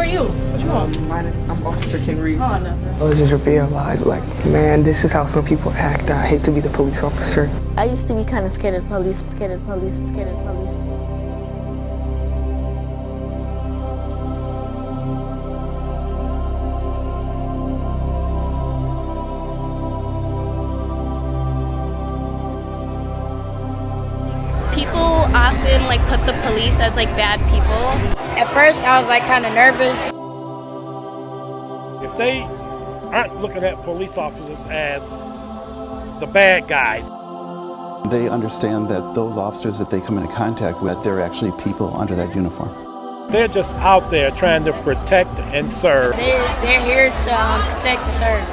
you? What you want? I'm Officer Ken Reeves. Oh, nothing. I was just realized, like, man, this is how some people act. I hate to be the police officer. I used to be kind of scared of police, scared of police, scared of police. People often put the police as bad people. At first, I was kind of nervous. If they aren't looking at police officers as the bad guys, they understand that those officers that they come into contact with, they're actually people under that uniform. they're just out there trying to protect and serve. They're here to protect and serve.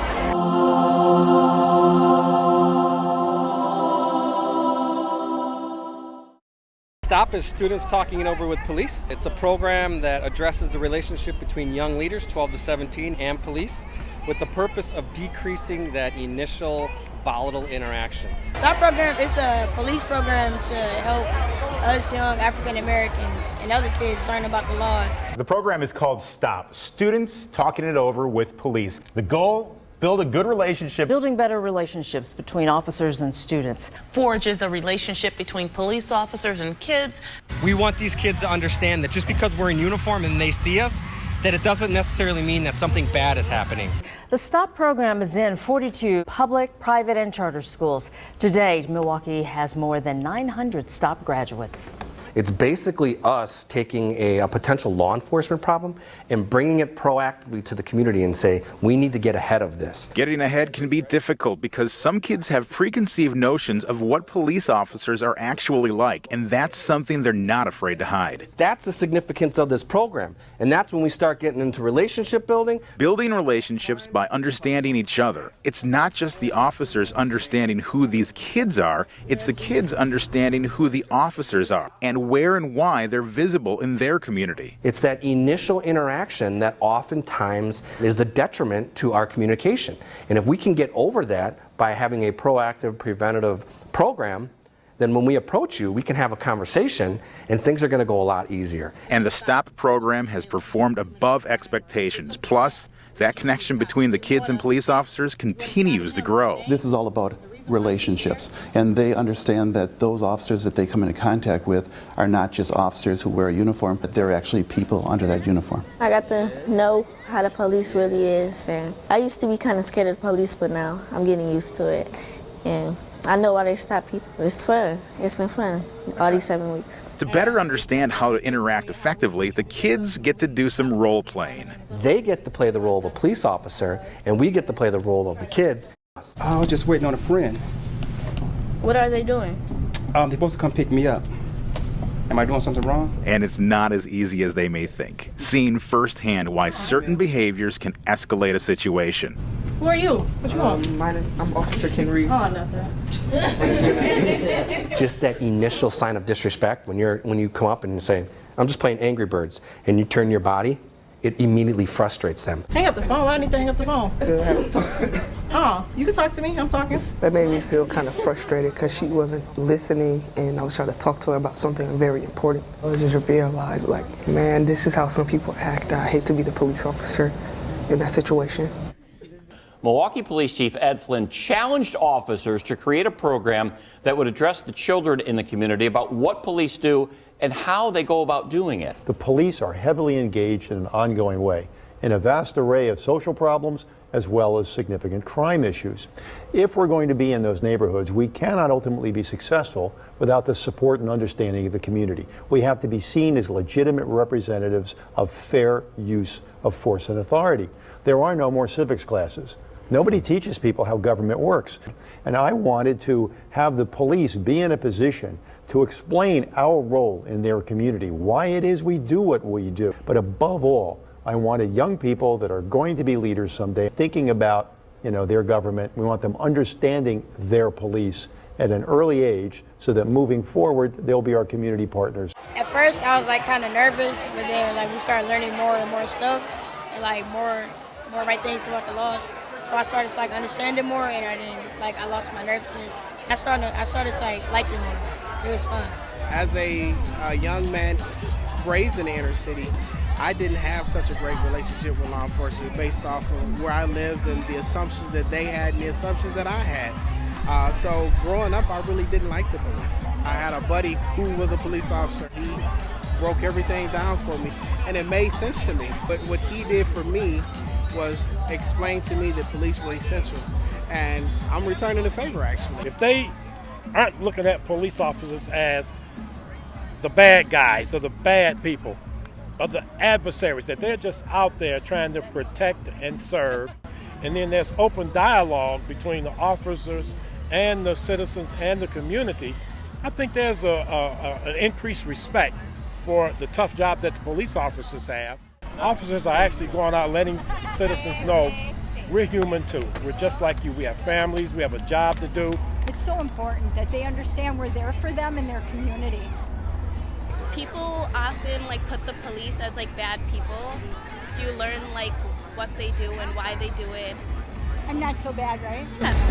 STOP is Students Talking It Over with Police. It's a program that addresses the relationship between young leaders, 12 to 17, and police, with the purpose of decreasing that initial volatile interaction. STOP program is a police program to help us young African Americans and other kids learn about the law. The program is called STOP, Students Talking It Over with Police. The goal? Build a good relationship. Building better relationships between officers and students. Forges a relationship between police officers and kids. We want these kids to understand that just because we're in uniform and they see us, that it doesn't necessarily mean that something bad is happening. The STOP program is in 42 public, private, and charter schools. To date, Milwaukee has more than 900 STOP graduates. It's basically us taking a potential law enforcement problem and bringing it proactively to the community and say, we need to get ahead of this. Getting ahead can be difficult because some kids have preconceived notions of what police officers are actually like, and that's something they're not afraid to hide. That's the significance of this program, and that's when we start getting into relationship building. Building relationships by understanding each other. It's not just the officers understanding who these kids are, it's the kids understanding who the officers are and where and why they're visible in their community. It's that initial interaction that oftentimes is the detriment to our communication. And if we can get over that by having a proactive, preventative program, then when we approach you, we can have a conversation and things are going to go a lot easier. And the STOP program has performed above expectations. Plus, that connection between the kids and police officers continues to grow. This is all about relationships, and they understand that those officers that they come into contact with are not just officers who wear a uniform, but they're actually people under that uniform. I got to know how the police really is, and I used to be kind of scared of the police, but now I'm getting used to it, and I know why they stop people. It's fun. It's been fun all these 7 weeks. To better understand how to interact effectively, the kids get to do some role playing. They get to play the role of a police officer, and we get to play the role of the kids. I was just waiting on a friend. What are they doing? They're supposed to come pick me up. Am I doing something wrong? And it's not as easy as they may think, seeing firsthand why certain behaviors can escalate a situation. Who are you? What you want? I'm Officer Ken Reeves. Oh, nothing. Just that initial sign of disrespect when you come up and you say, I'm just playing Angry Birds, and you turn your body, it immediately frustrates them. Hang up the phone. Why do I need to hang up the phone? Oh, you can talk to me. I'm talking. That made me feel kind of frustrated because she wasn't listening, and I was trying to talk to her about something very important. I just realized, like, man, this is how some people act. I hate to be the police officer in that situation. Milwaukee Police Chief Ed Flynn challenged officers to create a program that would address the children in the community about what police do and how they go about doing it. The police are heavily engaged in an ongoing way in a vast array of social problems as well as significant crime issues. If we're going to be in those neighborhoods, we cannot ultimately be successful without the support and understanding of the community. We have to be seen as legitimate representatives of fair use of force and authority. There are no more civics classes. Nobody teaches people how government works. And I wanted to have the police be in a position to explain our role in their community, why it is we do what we do. But above all, I wanted young people that are going to be leaders someday thinking about, their government. We want them understanding their police at an early age so that moving forward, they'll be our community partners. At first, I was kind of nervous, but then we started learning more and more stuff and more right things about the laws. So I started understanding more, and I lost my nervousness. I started to like it more. It was fun. As a young man raised in the inner city, I didn't have such a great relationship with law enforcement based off of where I lived and the assumptions that they had and the assumptions that I had. So growing up, I really didn't like the police. I had a buddy who was a police officer. He broke everything down for me, and it made sense to me. But what he did for me was explain to me that police were essential, and I'm returning the favor, actually. If they aren't looking at police officers as the bad guys or the bad people or the adversaries, that they're just out there trying to protect and serve, and then there's open dialogue between the officers and the citizens and the community, I think there's an increased respect for the tough job that the police officers have. Officers are actually going out letting citizens know we're human too. We're just like you. We have families. We have a job to do. It's so important that they understand we're there for them in their community. People often like put the police as like bad people. You learn like what they do and why they do it. I'm not so bad, right? That's